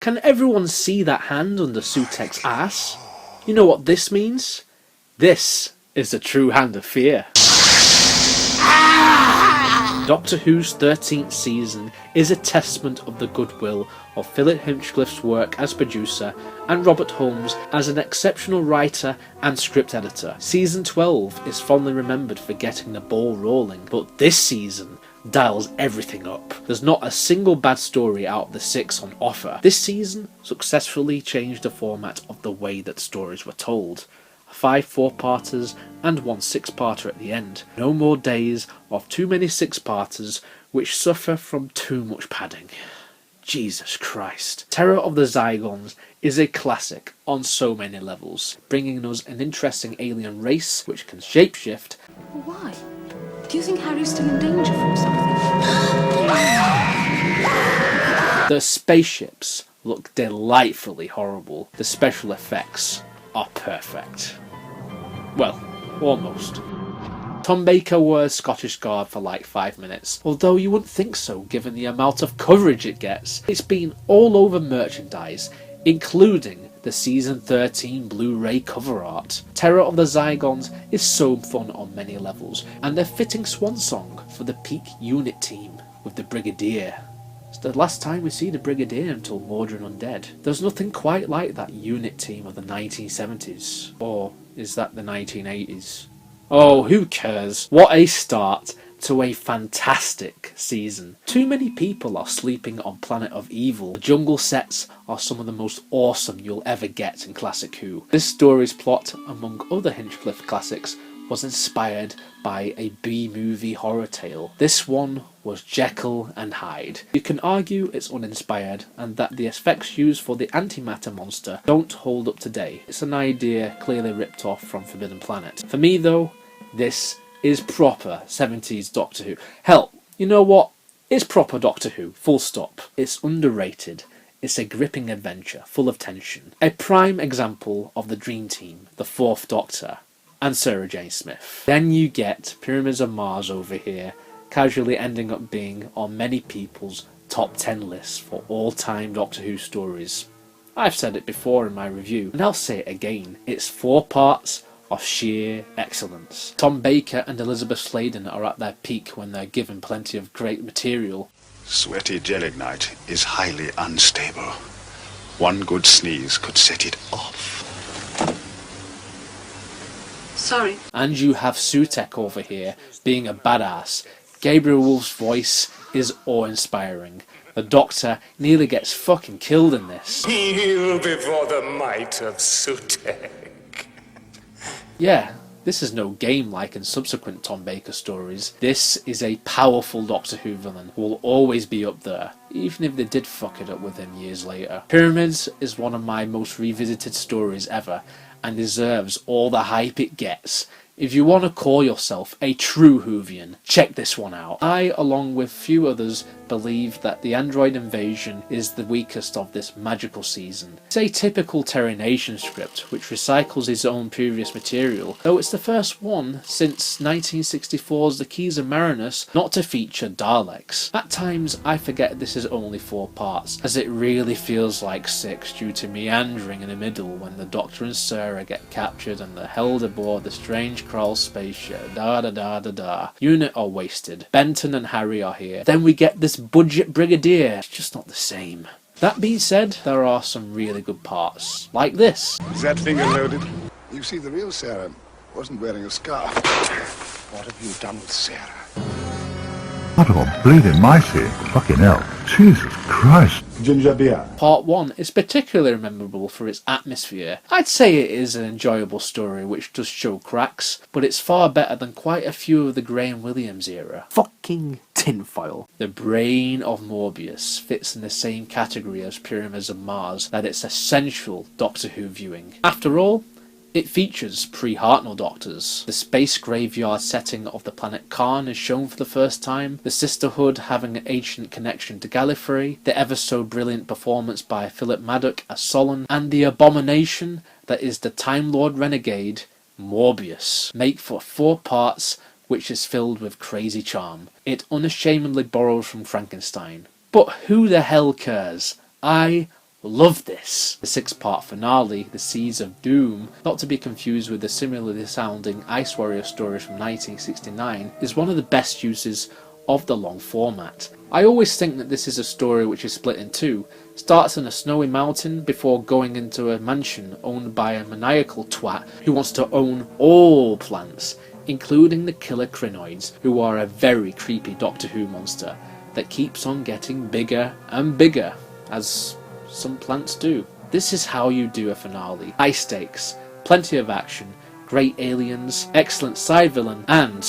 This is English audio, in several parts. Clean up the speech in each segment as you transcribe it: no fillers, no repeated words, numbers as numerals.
Can everyone see that hand under Sutek's ass? You know what this means? This is the true hand of fear. Doctor Who's 13th season is a testament of the goodwill of Philip Hinchcliffe's work as producer and Robert Holmes as an exceptional writer and script editor. Season 12 is fondly remembered for getting the ball rolling, but this season dials everything up. There's not a single bad story out of the 6 on offer. This season successfully changed the format of the way that stories were told. 5 4-parters and 1 6-parter at the end. No more days of too many 6-parters which suffer from too much padding. Jesus Christ. Terror of the Zygons is a classic on so many levels, bringing us an interesting alien race which can shapeshift. Why? Do you think Harry's still in danger from something? The spaceships look delightfully horrible. The special effects are perfect. Well, almost. Tom Baker wears Scottish Guard for like 5 minutes, although you wouldn't think so given the amount of coverage it gets. It's been all over merchandise, including the Season 13 Blu-ray cover art. Terror of the Zygons is so fun on many levels, and a fitting swan song for the peak unit team with the Brigadier. It's the last time we see the Brigadier until Mordred Undead. There's nothing quite like that unit team of the 1970s. Or is that the 1980s? Oh, who cares? What a start to a fantastic season. Too many people are sleeping on Planet of Evil. The jungle sets are some of the most awesome you'll ever get in Classic Who. This story's plot, among other Hinchcliffe classics, was inspired by a B-movie horror tale. This one was Jekyll and Hyde. You can argue it's uninspired and that the effects used for the antimatter monster don't hold up today. It's an idea clearly ripped off from Forbidden Planet. For me though, this is proper 70s Doctor Who. Hell, you know what? It's proper Doctor Who, full stop. It's underrated. It's a gripping adventure, full of tension. A prime example of the Dream Team, the 4th Doctor, and Sarah Jane Smith. Then you get Pyramids of Mars over here, casually ending up being on many people's top 10 lists for all-time Doctor Who stories. I've said it before in my review, and I'll say it again. It's 4 parts of sheer excellence. Tom Baker and Elizabeth Sladen are at their peak when they're given plenty of great material. Sweaty gelignite is highly unstable. One good sneeze could set it off. Sorry. And you have Sutek over here being a badass. Gabriel Wolf's voice is awe-inspiring. The Doctor nearly gets fucking killed in this. Kneel before the might of Sutek. Yeah, this is no game like in subsequent Tom Baker stories. This is a powerful Doctor Who villain who will always be up there, even if they did fuck it up with him years later. Pyramids is one of my most revisited stories ever, and deserves all the hype it gets. If you want to call yourself a true Whovian, check this one out. I, along with few others, believe that the android invasion is the weakest of this magical season. It's a typical Terry Nation script, which recycles its own previous material, though it's the first one since 1964's The Keys of Marinus not to feature Daleks. At times, I forget this is only 4 parts, as it really feels like 6 due to meandering in the middle when the Doctor and Sarah get captured and they're held aboard the strange Krull spaceship. Unit are wasted. Benton and Harry are here. Then we get this budget Brigadier. It's just not the same. That being said, there are some really good parts, like this. Is that finger loaded? You see, the real Sarah wasn't wearing a scarf. What have you done with Sarah? What a bleeding mighty. Fucking hell. Jesus Christ. Ginger beer. Part 1 is particularly memorable for its atmosphere. I'd say it is an enjoyable story which does show cracks, but it's far better than quite a few of the Graham Williams era. Fucking tinfoil. The Brain of Morbius fits in the same category as Pyramids of Mars, that it's essential Doctor Who viewing. After all, it features pre-Hartnell Doctors. The space graveyard setting of the planet Karn is shown for the first time, the Sisterhood having an ancient connection to Gallifrey, the ever so brilliant performance by Philip Maddock as Solon, and the abomination that is the Time Lord renegade, Morbius, make for 4 parts which is filled with crazy charm. It unashamedly borrows from Frankenstein. But who the hell cares? I Love this! The 6-part finale, The Seas of Doom, not to be confused with the similarly sounding Ice Warrior stories from 1969, is one of the best uses of the long format. I always think that this is a story which is split in two. Starts in a snowy mountain before going into a mansion owned by a maniacal twat who wants to own all plants, including the killer crinoids, who are a very creepy Doctor Who monster that keeps on getting bigger and bigger, as some plants do. This is how you do a finale. High stakes, plenty of action, great aliens, excellent side villain, and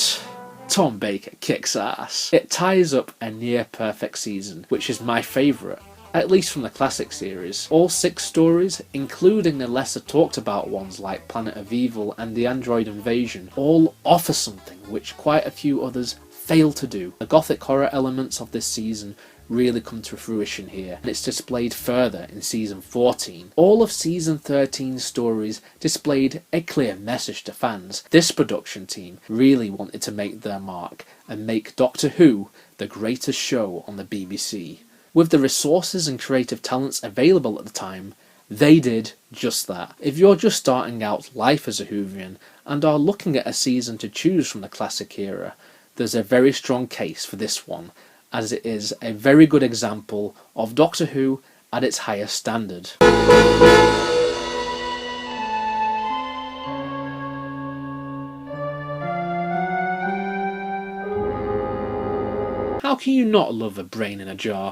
Tom Baker kicks ass. It ties up a near perfect season, which is my favourite, at least from the classic series. All 6 stories, including the lesser talked about ones like Planet of Evil and The Android Invasion, all offer something which quite a few others fail to do. The gothic horror elements of this season really come to fruition here, and it's displayed further in season 14. All of season 13's stories displayed a clear message to fans. This production team really wanted to make their mark and make Doctor Who the greatest show on the BBC. With the resources and creative talents available at the time, they did just that. If you're just starting out life as a Whovian and are looking at a season to choose from the classic era, there's a very strong case for this one, as it is a very good example of Doctor Who at its highest standard. How can you not love a brain in a jar?